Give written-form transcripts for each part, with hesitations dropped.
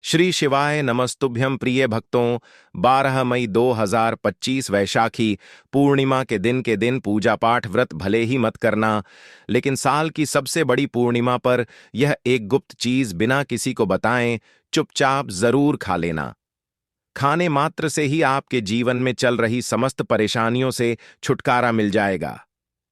श्री शिवाय नमस्तुभ्यं प्रिय भक्तों। 12 मई 2025 वैशाखी पूर्णिमा के दिन पूजा पाठ व्रत भले ही मत करना, लेकिन साल की सबसे बड़ी पूर्णिमा पर यह एक गुप्त चीज बिना किसी को बताएं चुपचाप जरूर खा लेना। खाने मात्र से ही आपके जीवन में चल रही समस्त परेशानियों से छुटकारा मिल जाएगा।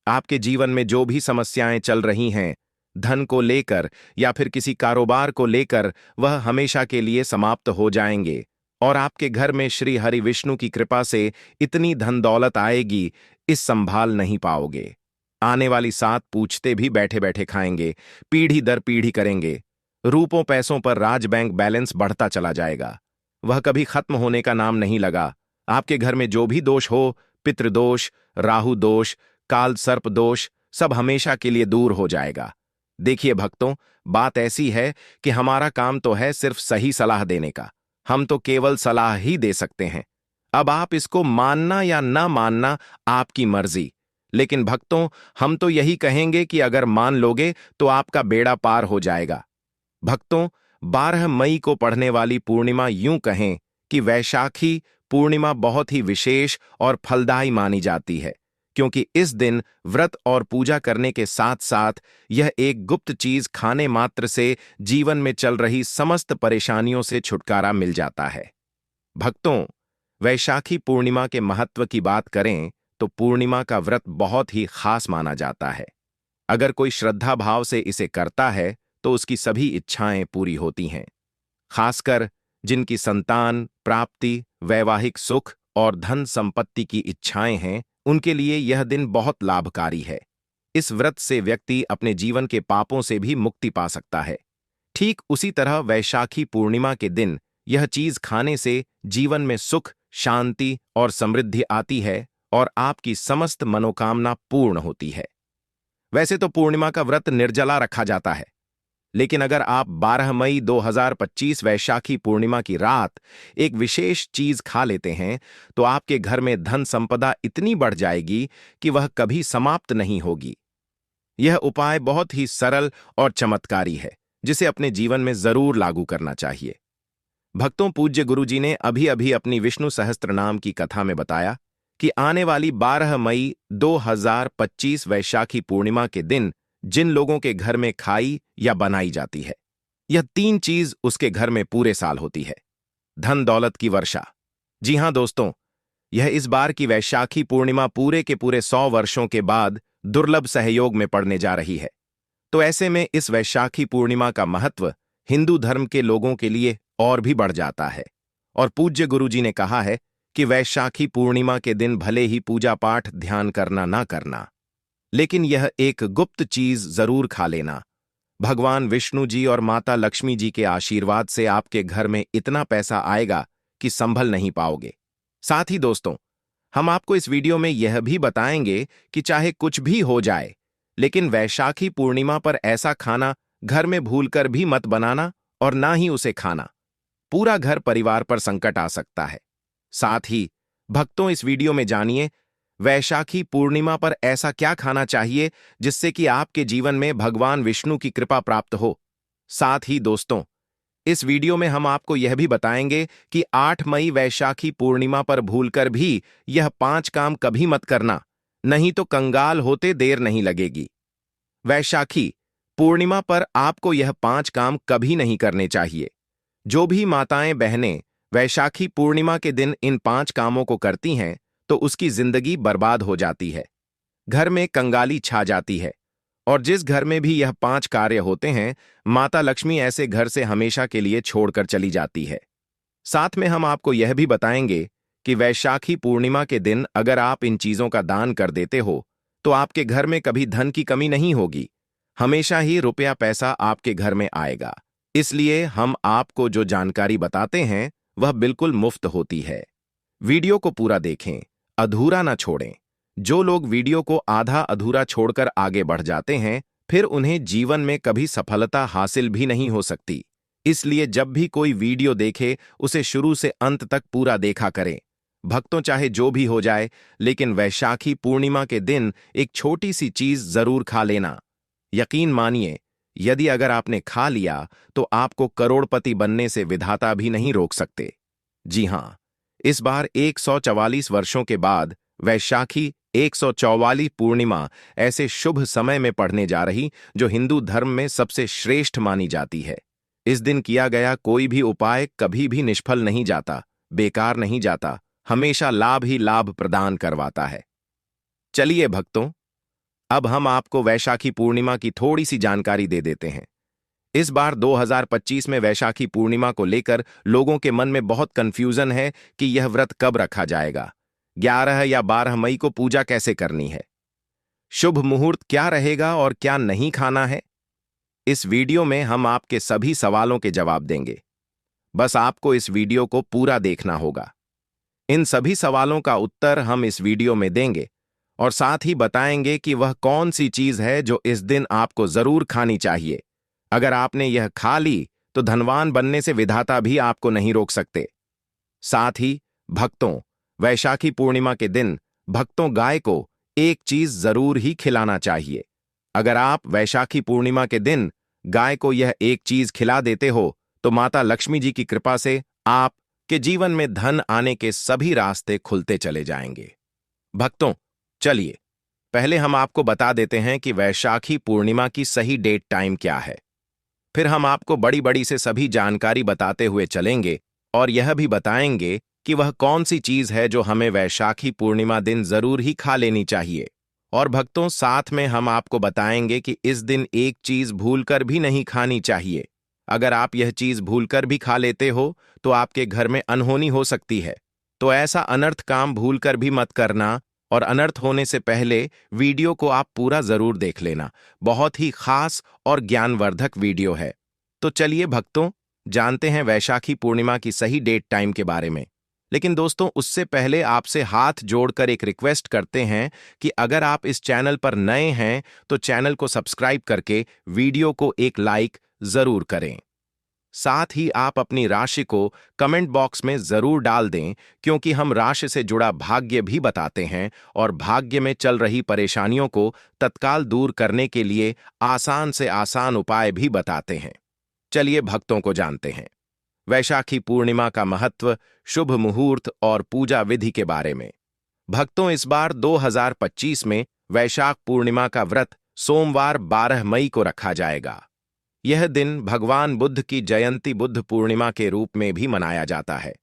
आपके जीवन में जो भी समस्याएं चल रही हैं, धन को लेकर या फिर किसी कारोबार को लेकर, वह हमेशा के लिए समाप्त हो जाएंगे और आपके घर में श्री हरि विष्णु की कृपा से इतनी धन दौलत आएगी, इस संभाल नहीं पाओगे। आने वाली 7 पूछते भी बैठे बैठे खाएंगे, पीढ़ी दर पीढ़ी करेंगे। रूपों पैसों पर राज बैंक बैलेंस बढ़ता चला जाएगा, वह कभी खत्म होने का नाम नहीं लगा। आपके घर में जो भी दोष हो, पितृदोष, राहु दोष, काल सर्प दोष, सब हमेशा के लिए दूर हो जाएगा। देखिए भक्तों, बात ऐसी है कि हमारा काम तो है सिर्फ सही सलाह देने का, हम तो केवल सलाह ही दे सकते हैं। अब आप इसको मानना या ना मानना आपकी मर्जी, लेकिन भक्तों हम तो यही कहेंगे कि अगर मान लोगे तो आपका बेड़ा पार हो जाएगा। भक्तों, 12 मई को पढ़ने वाली पूर्णिमा यूं कहें कि वैशाखी पूर्णिमा बहुत ही विशेष और फलदायी मानी जाती है, क्योंकि इस दिन व्रत और पूजा करने के साथ साथ यह एक गुप्त चीज खाने मात्र से जीवन में चल रही समस्त परेशानियों से छुटकारा मिल जाता है। भक्तों, वैशाखी पूर्णिमा के महत्व की बात करें तो पूर्णिमा का व्रत बहुत ही खास माना जाता है। अगर कोई श्रद्धा भाव से इसे करता है तो उसकी सभी इच्छाएं पूरी होती हैं। खासकर जिनकी संतान प्राप्ति, वैवाहिक सुख और धन संपत्ति की इच्छाएं हैं, उनके लिए यह दिन बहुत लाभकारी है। इस व्रत से व्यक्ति अपने जीवन के पापों से भी मुक्ति पा सकता है। ठीक उसी तरह वैशाखी पूर्णिमा के दिन यह चीज खाने से जीवन में सुख, शांति और समृद्धि आती है और आपकी समस्त मनोकामना पूर्ण होती है। वैसे तो पूर्णिमा का व्रत निर्जला रखा जाता है, लेकिन अगर आप 12 मई 2025 वैशाखी पूर्णिमा की रात एक विशेष चीज खा लेते हैं तो आपके घर में धन संपदा इतनी बढ़ जाएगी कि वह कभी समाप्त नहीं होगी। यह उपाय बहुत ही सरल और चमत्कारी है, जिसे अपने जीवन में जरूर लागू करना चाहिए। भक्तों, पूज्य गुरुजी ने अभी अभी अपनी विष्णु सहस्त्रनाम की कथा में बताया कि आने वाली 12 मई 2025 वैशाखी पूर्णिमा के दिन जिन लोगों के घर में खाई या बनाई जाती है, यह 3 चीज उसके घर में पूरे साल होती है। धन दौलत की वर्षा। जी हां दोस्तों, यह इस बार की वैशाखी पूर्णिमा पूरे के पूरे 100 वर्षों के बाद दुर्लभ सहयोग में पड़ने जा रही है। तो ऐसे में इस वैशाखी पूर्णिमा का महत्व हिंदू धर्म के लोगों के लिए और भी बढ़ जाता है। और पूज्य गुरुजी ने कहा है कि वैशाखी पूर्णिमा के दिन भले ही पूजा पाठ ध्यान करना ना करना, लेकिन यह एक गुप्त चीज जरूर खा लेना। भगवान विष्णु जी और माता लक्ष्मी जी के आशीर्वाद से आपके घर में इतना पैसा आएगा कि संभल नहीं पाओगे। साथ ही दोस्तों, हम आपको इस वीडियो में यह भी बताएंगे कि चाहे कुछ भी हो जाए, लेकिन वैशाखी पूर्णिमा पर ऐसा खाना घर में भूलकर भी मत बनाना और ना ही उसे खाना। पूरा घर परिवार पर संकट आ सकता है। साथ ही भक्तों, इस वीडियो में जानिए वैशाखी पूर्णिमा पर ऐसा क्या खाना चाहिए जिससे कि आपके जीवन में भगवान विष्णु की कृपा प्राप्त हो। साथ ही दोस्तों, इस वीडियो में हम आपको यह भी बताएंगे कि 8 मई वैशाखी पूर्णिमा पर भूलकर भी यह 5 काम कभी मत करना, नहीं तो कंगाल होते देर नहीं लगेगी। वैशाखी पूर्णिमा पर आपको यह 5 काम कभी नहीं करने चाहिए। जो भी माताएं बहनें वैशाखी पूर्णिमा के दिन इन 5 कामों को करती हैं तो उसकी जिंदगी बर्बाद हो जाती है, घर में कंगाली छा जाती है, और जिस घर में भी यह 5 कार्य होते हैं, माता लक्ष्मी ऐसे घर से हमेशा के लिए छोड़कर चली जाती है। साथ में हम आपको यह भी बताएंगे कि वैशाखी पूर्णिमा के दिन अगर आप इन चीजों का दान कर देते हो तो आपके घर में कभी धन की कमी नहीं होगी, हमेशा ही रुपया पैसा आपके घर में आएगा। इसलिए हम आपको जो जानकारी बताते हैं वह बिल्कुल मुफ्त होती है। वीडियो को पूरा देखें, अधूरा ना छोड़ें। जो लोग वीडियो को आधा अधूरा छोड़कर आगे बढ़ जाते हैं, फिर उन्हें जीवन में कभी सफलता हासिल भी नहीं हो सकती। इसलिए जब भी कोई वीडियो देखे उसे शुरू से अंत तक पूरा देखा करें। भक्तों, चाहे जो भी हो जाए, लेकिन वैशाखी पूर्णिमा के दिन एक छोटी सी चीज जरूर खा लेना। यकीन मानिए, यदि अगर आपने खा लिया तो आपको करोड़पति बनने से विधाता भी नहीं रोक सकते। जी हां, इस बार 144 वर्षों के बाद वैशाखी 144 पूर्णिमा ऐसे शुभ समय में पड़ने जा रही जो हिंदू धर्म में सबसे श्रेष्ठ मानी जाती है। इस दिन किया गया कोई भी उपाय कभी भी निष्फल नहीं जाता, बेकार नहीं जाता, हमेशा लाभ ही लाभ प्रदान करवाता है। चलिए भक्तों, अब हम आपको वैशाखी पूर्णिमा की थोड़ी सी जानकारी दे देते हैं। इस बार 2025 में वैशाखी पूर्णिमा को लेकर लोगों के मन में बहुत कंफ्यूजन है कि यह व्रत कब रखा जाएगा, 11 या 12 मई को पूजा कैसे करनी है, शुभ मुहूर्त क्या रहेगा और क्या नहीं खाना है। इस वीडियो में हम आपके सभी सवालों के जवाब देंगे। बस आपको इस वीडियो को पूरा देखना होगा। इन सभी सवालों का उत्तर हम इस वीडियो में देंगे और साथ ही बताएंगे कि वह कौन सी चीज है जो इस दिन आपको जरूर खानी चाहिए। अगर आपने यह खा ली तो धनवान बनने से विधाता भी आपको नहीं रोक सकते। साथ ही भक्तों, वैशाखी पूर्णिमा के दिन भक्तों गाय को एक चीज जरूर ही खिलाना चाहिए। अगर आप वैशाखी पूर्णिमा के दिन गाय को यह एक चीज खिला देते हो तो माता लक्ष्मी जी की कृपा से आपके जीवन में धन आने के सभी रास्ते खुलते चले जाएंगे। भक्तों, चलिए पहले हम आपको बता देते हैं कि वैशाखी पूर्णिमा की सही डेट टाइम क्या है। फिर हम आपको बड़ी बड़ी से सभी जानकारी बताते हुए चलेंगे और यह भी बताएंगे कि वह कौन सी चीज है जो हमें वैशाखी पूर्णिमा दिन जरूर ही खा लेनी चाहिए। और भक्तों, साथ में हम आपको बताएंगे कि इस दिन एक चीज भूलकर भी नहीं खानी चाहिए। अगर आप यह चीज भूलकर भी खा लेते हो तो आपके घर में अनहोनी हो सकती है। तो ऐसा अनर्थ काम भूलकर भी मत करना और अनर्थ होने से पहले वीडियो को आप पूरा जरूर देख लेना। बहुत ही खास और ज्ञानवर्धक वीडियो है। तो चलिए भक्तों, जानते हैं वैशाखी पूर्णिमा की सही डेट टाइम के बारे में। लेकिन दोस्तों, उससे पहले आपसे हाथ जोड़कर एक रिक्वेस्ट करते हैं कि अगर आप इस चैनल पर नए हैं तो चैनल को सब्सक्राइब करके वीडियो को एक लाइक जरूर करें। साथ ही आप अपनी राशि को कमेंट बॉक्स में जरूर डाल दें, क्योंकि हम राशि से जुड़ा भाग्य भी बताते हैं और भाग्य में चल रही परेशानियों को तत्काल दूर करने के लिए आसान से आसान उपाय भी बताते हैं। चलिए भक्तों को जानते हैं वैशाखी पूर्णिमा का महत्व, शुभ मुहूर्त और पूजा विधि के बारे में। भक्तों, इस बार 2025 में वैशाख पूर्णिमा का व्रत सोमवार 12 मई को रखा जाएगा। यह दिन भगवान बुद्ध की जयंती बुद्ध पूर्णिमा के रूप में भी मनाया जाता है।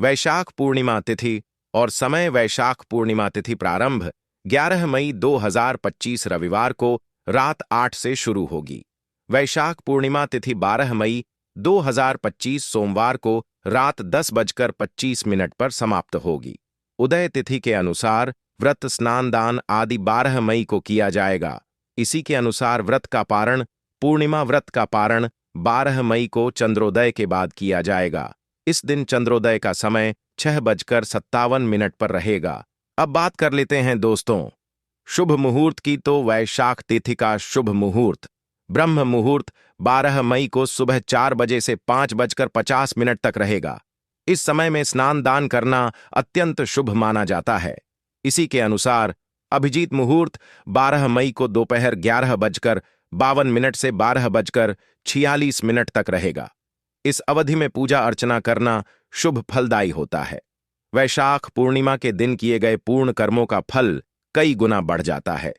वैशाख पूर्णिमा तिथि और समय वैशाख पूर्णिमा तिथि प्रारंभ 11 मई 2025 रविवार को रात 8 से शुरू होगी। वैशाख पूर्णिमा तिथि 12 मई 2025 सोमवार को रात 10:25 पर समाप्त होगी। उदय तिथि के अनुसार व्रत स्नान दान आदि 12 मई को किया जाएगा। इसी के अनुसार व्रत का पारण, पूर्णिमा व्रत का पारण 12 मई को चंद्रोदय के बाद किया जाएगा। इस दिन चंद्रोदय का समय 6:57 पर रहेगा। अब बात कर लेते हैं दोस्तों शुभ मुहूर्त की। तो वैशाख तिथि का शुभ मुहूर्त ब्रह्म मुहूर्त 12 मई को सुबह 4 बजे से 5:50 तक रहेगा। इस समय में स्नान दान करना अत्यंत शुभ माना जाता है। इसी के अनुसार अभिजीत मुहूर्त 12 मई को दोपहर 11:52 से 12:46 तक रहेगा। इस अवधि में पूजा अर्चना करना शुभ फलदायी होता है। वैशाख पूर्णिमा के दिन किए गए पूर्ण कर्मों का फल कई गुना बढ़ जाता है।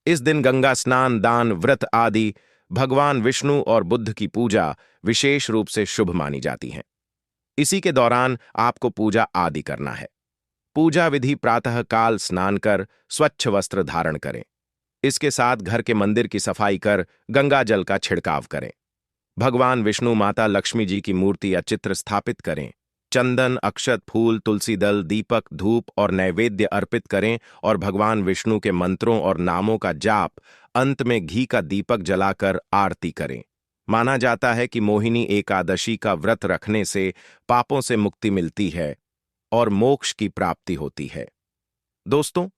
इस दिन गंगा स्नान, दान, व्रत आदि भगवान विष्णु और बुद्ध की पूजा विशेष रूप से शुभ मानी जाती है। इसी के दौरान आपको पूजा आदि करना है। पूजा विधि प्रातः काल स्नान कर स्वच्छ वस्त्र धारण करें। इसके साथ घर के मंदिर की सफाई कर गंगा जल का छिड़काव करें। भगवान विष्णु, माता लक्ष्मी जी की मूर्ति या चित्र स्थापित करें। चंदन, अक्षत, फूल, तुलसी दल, दीपक, धूप और नैवेद्य अर्पित करें और भगवान विष्णु के मंत्रों और नामों का जाप, अंत में घी का दीपक जलाकर आरती करें। माना जाता है कि मोहिनी एकादशी का व्रत रखने से पापों से मुक्ति मिलती है और मोक्ष की प्राप्ति होती है। दोस्तों,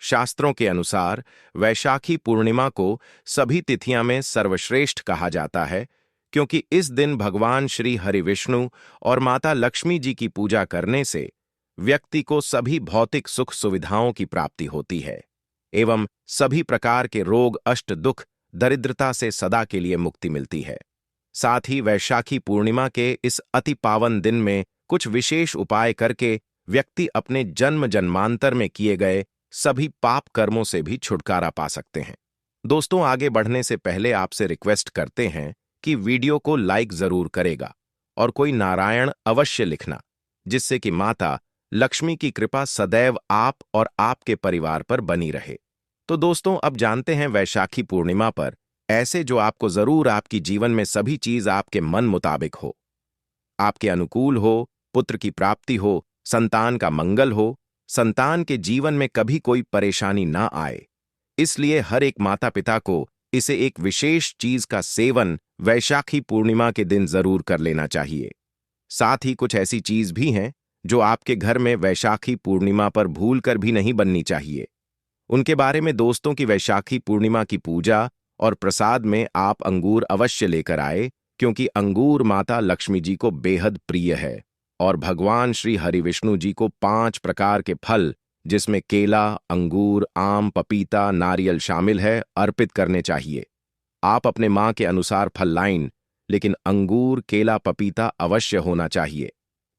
शास्त्रों के अनुसार वैशाखी पूर्णिमा को सभी तिथियां में सर्वश्रेष्ठ कहा जाता है, क्योंकि इस दिन भगवान श्री हरि विष्णु और माता लक्ष्मी जी की पूजा करने से व्यक्ति को सभी भौतिक सुख सुविधाओं की प्राप्ति होती है एवं सभी प्रकार के रोग, अष्ट, दुख, दरिद्रता से सदा के लिए मुक्ति मिलती है। साथ ही वैशाखी पूर्णिमा के इस अति पावन दिन में कुछ विशेष उपाय करके व्यक्ति अपने जन्म जन्मांतर में किए गए सभी पाप कर्मों से भी छुटकारा पा सकते हैं। दोस्तों, आगे बढ़ने से पहले आपसे रिक्वेस्ट करते हैं कि वीडियो को लाइक जरूर करेगा और कोई नारायण अवश्य लिखना, जिससे कि माता लक्ष्मी की कृपा सदैव आप और आपके परिवार पर बनी रहे। तो दोस्तों, अब जानते हैं वैशाखी पूर्णिमा पर ऐसे जो आपको जरूर आपकी जीवन में सभी चीज आपके मन मुताबिक हो, आपके अनुकूल हो, पुत्र की प्राप्ति हो, संतान का मंगल हो, संतान के जीवन में कभी कोई परेशानी ना आए। इसलिए हर एक माता पिता को इसे एक विशेष चीज का सेवन वैशाखी पूर्णिमा के दिन जरूर कर लेना चाहिए। साथ ही कुछ ऐसी चीज भी हैं जो आपके घर में वैशाखी पूर्णिमा पर भूल कर भी नहीं बननी चाहिए। उनके बारे में दोस्तों की वैशाखी पूर्णिमा की पूजा और प्रसाद में आप अंगूर अवश्य लेकर आए, क्योंकि अंगूर माता लक्ष्मी जी को बेहद प्रिय है और भगवान श्री हरि विष्णु जी को 5 प्रकार के फल, जिसमें केला, अंगूर, आम, पपीता, नारियल शामिल है, अर्पित करने चाहिए। आप अपने मां के अनुसार फल लाइन, लेकिन अंगूर, केला, पपीता अवश्य होना चाहिए।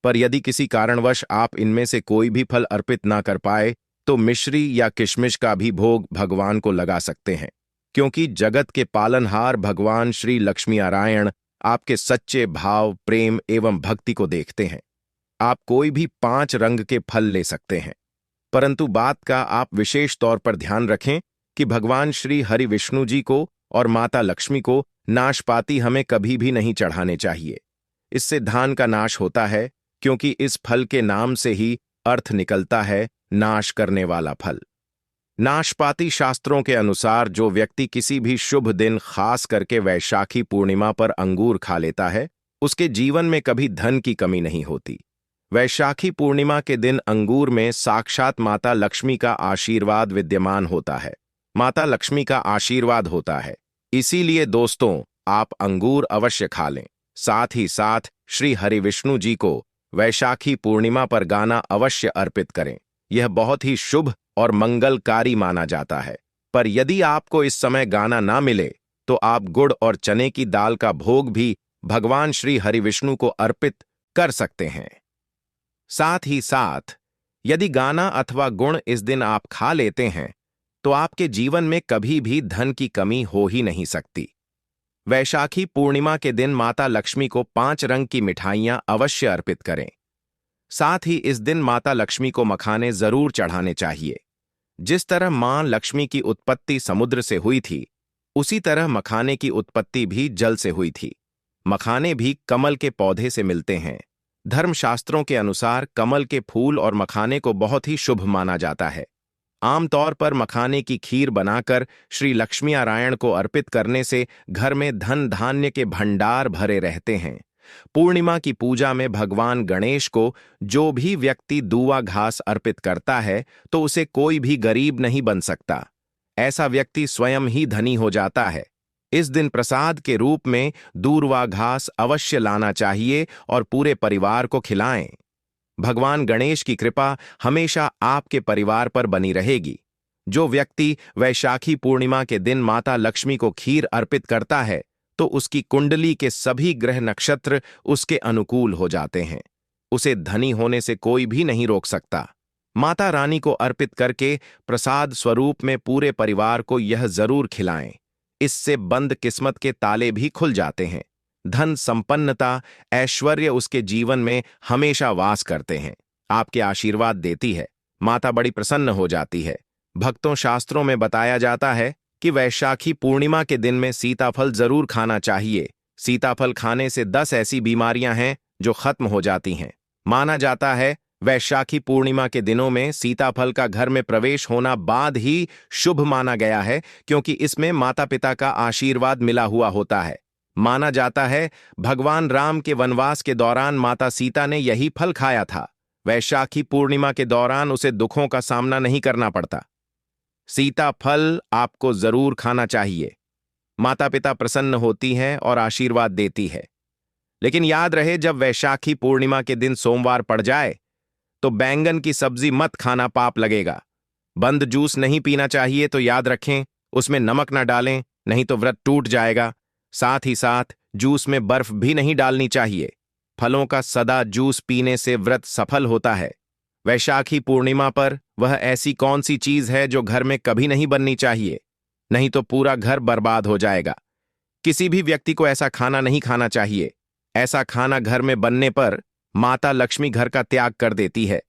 पर यदि किसी कारणवश आप इनमें से कोई भी फल अर्पित ना कर पाए तो मिश्री या किशमिश का भी भोग भगवान को लगा सकते हैं, क्योंकि जगत के पालनहार भगवान श्री लक्ष्मी नारायण आपके सच्चे भाव, प्रेम एवं भक्ति को देखते हैं। आप कोई भी 5 रंग के फल ले सकते हैं, परंतु बात का आप विशेष तौर पर ध्यान रखें कि भगवान श्री हरि विष्णु जी को और माता लक्ष्मी को नाशपाती हमें कभी भी नहीं चढ़ाने चाहिए। इससे धान का नाश होता है, क्योंकि इस फल के नाम से ही अर्थ निकलता है नाश करने वाला फल। नाशपाती शास्त्रों के अनुसार जो व्यक्ति किसी भी शुभ दिन, खास करके वैशाखी पूर्णिमा पर अंगूर खा लेता है, उसके जीवन में कभी धन की कमी नहीं होती। वैशाखी पूर्णिमा के दिन अंगूर में साक्षात माता लक्ष्मी का आशीर्वाद विद्यमान होता है। माता लक्ष्मी का आशीर्वाद होता है, इसीलिए दोस्तों आप अंगूर अवश्य खा लें। साथ ही साथ श्री हरि विष्णु जी को वैशाखी पूर्णिमा पर गाना अवश्य अर्पित करें। यह बहुत ही शुभ और मंगलकारी माना जाता है। पर यदि आपको इस समय गाना ना मिले तो आप गुड़ और चने की दाल का भोग भी भगवान श्री हरि विष्णु को अर्पित कर सकते हैं। साथ ही साथ यदि गाना अथवा गुण इस दिन आप खा लेते हैं तो आपके जीवन में कभी भी धन की कमी हो ही नहीं सकती। वैशाखी पूर्णिमा के दिन माता लक्ष्मी को 5 रंग की मिठाइयां अवश्य अर्पित करें। साथ ही इस दिन माता लक्ष्मी को मखाने जरूर चढ़ाने चाहिए। जिस तरह मां लक्ष्मी की उत्पत्ति समुद्र से हुई थी, उसी तरह मखाने की उत्पत्ति भी जल से हुई थी। मखाने भी कमल के पौधे से मिलते हैं। धर्मशास्त्रों के अनुसार कमल के फूल और मखाने को बहुत ही शुभ माना जाता है। आमतौर पर मखाने की खीर बनाकर श्री लक्ष्मी नारायण को अर्पित करने से घर में धन धान्य के भंडार भरे रहते हैं। पूर्णिमा की पूजा में भगवान गणेश को जो भी व्यक्ति दूवा घास अर्पित करता है तो उसे कोई भी गरीब नहीं बन सकता। ऐसा व्यक्ति स्वयं ही धनी हो जाता है। इस दिन प्रसाद के रूप में दूर्वा घास अवश्य लाना चाहिए और पूरे परिवार को खिलाएं। भगवान गणेश की कृपा हमेशा आपके परिवार पर बनी रहेगी। जो व्यक्ति वैशाखी पूर्णिमा के दिन माता लक्ष्मी को खीर अर्पित करता है तो उसकी कुंडली के सभी ग्रह नक्षत्र उसके अनुकूल हो जाते हैं। उसे धनी होने से कोई भी नहीं रोक सकता। माता रानी को अर्पित करके प्रसाद स्वरूप में पूरे परिवार को यह जरूर खिलाएं। इससे बंद किस्मत के ताले भी खुल जाते हैं। धन, संपन्नता, ऐश्वर्य उसके जीवन में हमेशा वास करते हैं। आपके आशीर्वाद देती है। माता बड़ी प्रसन्न हो जाती है। भक्तों, शास्त्रों में बताया जाता है कि वैशाखी पूर्णिमा के दिन में सीताफल जरूर खाना चाहिए। सीताफल खाने से 10 ऐसी बीमारियां हैं जो खत्म हो जाती हैं। माना जाता है वैशाखी पूर्णिमा के दिनों में सीताफल का घर में प्रवेश होना बाद ही शुभ माना गया है, क्योंकि इसमें माता पिता का आशीर्वाद मिला हुआ होता है। माना जाता है भगवान राम के वनवास के दौरान माता सीता ने यही फल खाया था। वैशाखी पूर्णिमा के दौरान उसे दुखों का सामना नहीं करना पड़ता। सीता फल आपको जरूर खाना चाहिए। माता पिता प्रसन्न होती हैं और आशीर्वाद देती है। लेकिन याद रहे, जब वैशाखी पूर्णिमा के दिन सोमवार पड़ जाए तो बैंगन की सब्जी मत खाना, पाप लगेगा। बंद जूस नहीं पीना चाहिए, तो याद रखें उसमें नमक न डालें। नहीं तो व्रत टूट जाएगा। साथ ही साथ जूस में बर्फ भी नहीं डालनी चाहिए। फलों का सदा जूस पीने से व्रत सफल होता है। वैशाखी पूर्णिमा पर वह ऐसी कौन सी चीज है जो घर में कभी नहीं बननी चाहिए, नहीं तो पूरा घर बर्बाद हो जाएगा। किसी भी व्यक्ति को ऐसा खाना नहीं खाना चाहिए। ऐसा खाना घर में बनने पर माता लक्ष्मी घर का त्याग कर देती है।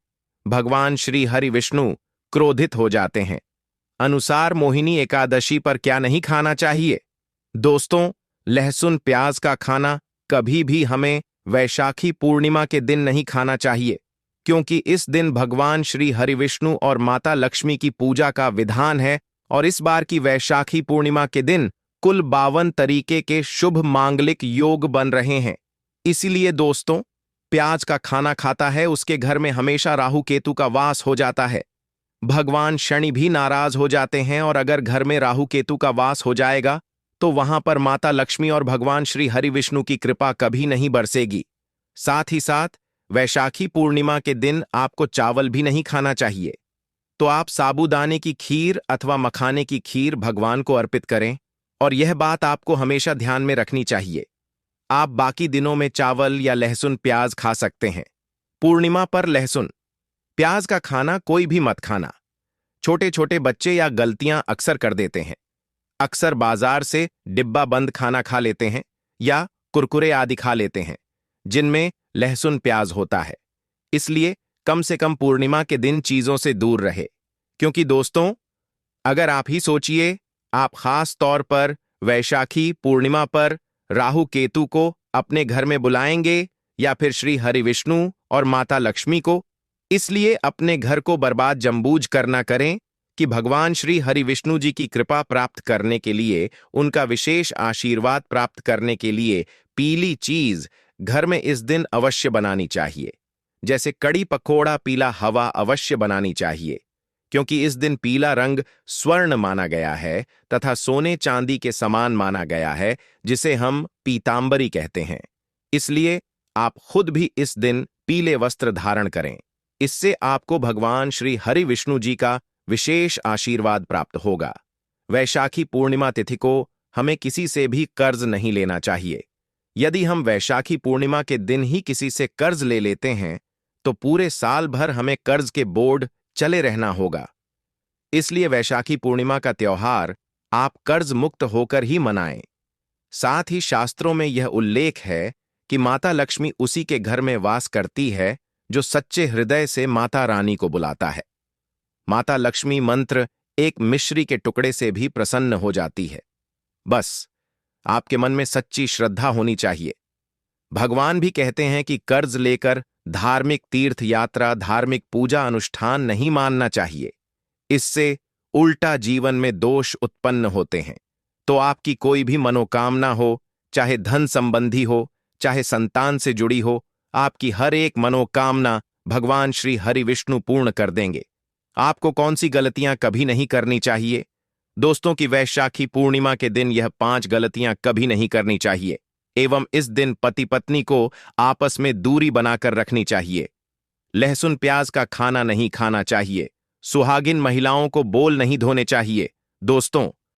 भगवान श्री हरि विष्णु क्रोधित हो जाते हैं। अनुसार मोहिनी एकादशी पर क्या नहीं खाना चाहिए? दोस्तों, लहसुन प्याज का खाना कभी भी हमें वैशाखी पूर्णिमा के दिन नहीं खाना चाहिए, क्योंकि इस दिन भगवान श्री हरि विष्णु और माता लक्ष्मी की पूजा का विधान है और इस बार की वैशाखी पूर्णिमा के दिन कुल 52 तरीके के शुभ मांगलिक योग बन रहे हैं। इसीलिए दोस्तों, प्याज का खाना खाता है उसके घर में हमेशा राहु केतु का वास हो जाता है। भगवान शनि भी नाराज हो जाते हैं और अगर घर में राहु केतु का वास हो जाएगा तो वहां पर माता लक्ष्मी और भगवान श्री हरि विष्णु की कृपा कभी नहीं बरसेगी। साथ ही साथ वैशाखी पूर्णिमा के दिन आपको चावल भी नहीं खाना चाहिए। तो आप साबूदाने की खीर अथवा मखाने की खीर भगवान को अर्पित करें और यह बात आपको हमेशा ध्यान में रखनी चाहिए। आप बाकी दिनों में चावल या लहसुन प्याज खा सकते हैं। पूर्णिमा पर लहसुन प्याज का खाना कोई भी मत खाना। छोटे छोटे बच्चे या गलतियां अक्सर कर देते हैं। अक्सर बाजार से डिब्बा बंद खाना खा लेते हैं या कुरकुरे आदि खा लेते हैं जिनमें लहसुन प्याज होता है। इसलिए कम से कम पूर्णिमा के दिन चीजों से दूर रहे। क्योंकि दोस्तों, अगर आप ही सोचिए, आप खास तौर पर वैशाखी पूर्णिमा पर राहु केतु को अपने घर में बुलाएंगे या फिर श्री हरि विष्णु और माता लक्ष्मी को। इसलिए अपने घर को बर्बाद जम्बूझ करना करें कि भगवान श्री हरि विष्णु जी की कृपा प्राप्त करने के लिए, उनका विशेष आशीर्वाद प्राप्त करने के लिए पीली चीज घर में इस दिन अवश्य बनानी चाहिए। जैसे कड़ी पकोड़ा पीला हवा अवश्य बनानी चाहिए, क्योंकि इस दिन पीला रंग स्वर्ण माना गया है तथा सोने चांदी के समान माना गया है, जिसे हम पीतांबरी कहते हैं। इसलिए आप खुद भी इस दिन पीले वस्त्र धारण करें। इससे आपको भगवान श्री हरि विष्णु जी का विशेष आशीर्वाद प्राप्त होगा। वैशाखी पूर्णिमा तिथि को हमें किसी से भी कर्ज नहीं लेना चाहिए। यदि हम वैशाखी पूर्णिमा के दिन ही किसी से कर्ज ले लेते हैं तो पूरे साल भर हमें कर्ज के बोझ चले रहना होगा। इसलिए वैशाखी पूर्णिमा का त्योहार आप कर्ज मुक्त होकर ही मनाएं। साथ ही शास्त्रों में यह उल्लेख है कि माता लक्ष्मी उसी के घर में वास करती है जो सच्चे हृदय से माता रानी को बुलाता है। माता लक्ष्मी मंत्र एक मिश्री के टुकड़े से भी प्रसन्न हो जाती है। बस आपके मन में सच्ची श्रद्धा होनी चाहिए। भगवान भी कहते हैं कि कर्ज लेकर धार्मिक तीर्थ यात्रा, धार्मिक पूजा अनुष्ठान नहीं मानना चाहिए। इससे उल्टा जीवन में दोष उत्पन्न होते हैं। तो आपकी कोई भी मनोकामना हो, चाहे धन संबंधी हो, चाहे संतान से जुड़ी हो, आपकी हर एक मनोकामना भगवान श्री हरि विष्णु पूर्ण कर देंगे। आपको कौन सी गलतियां कभी नहीं करनी चाहिए? दोस्तों, की वैशाखी पूर्णिमा के दिन यह 5 गलतियां कभी नहीं करनी चाहिए एवं इस दिन पति पत्नी को आपस में दूरी बनाकर रखनी चाहिए। लहसुन प्याज का खाना नहीं खाना चाहिए। सुहागिन महिलाओं को बोल नहीं धोने चाहिए। दोस्तों,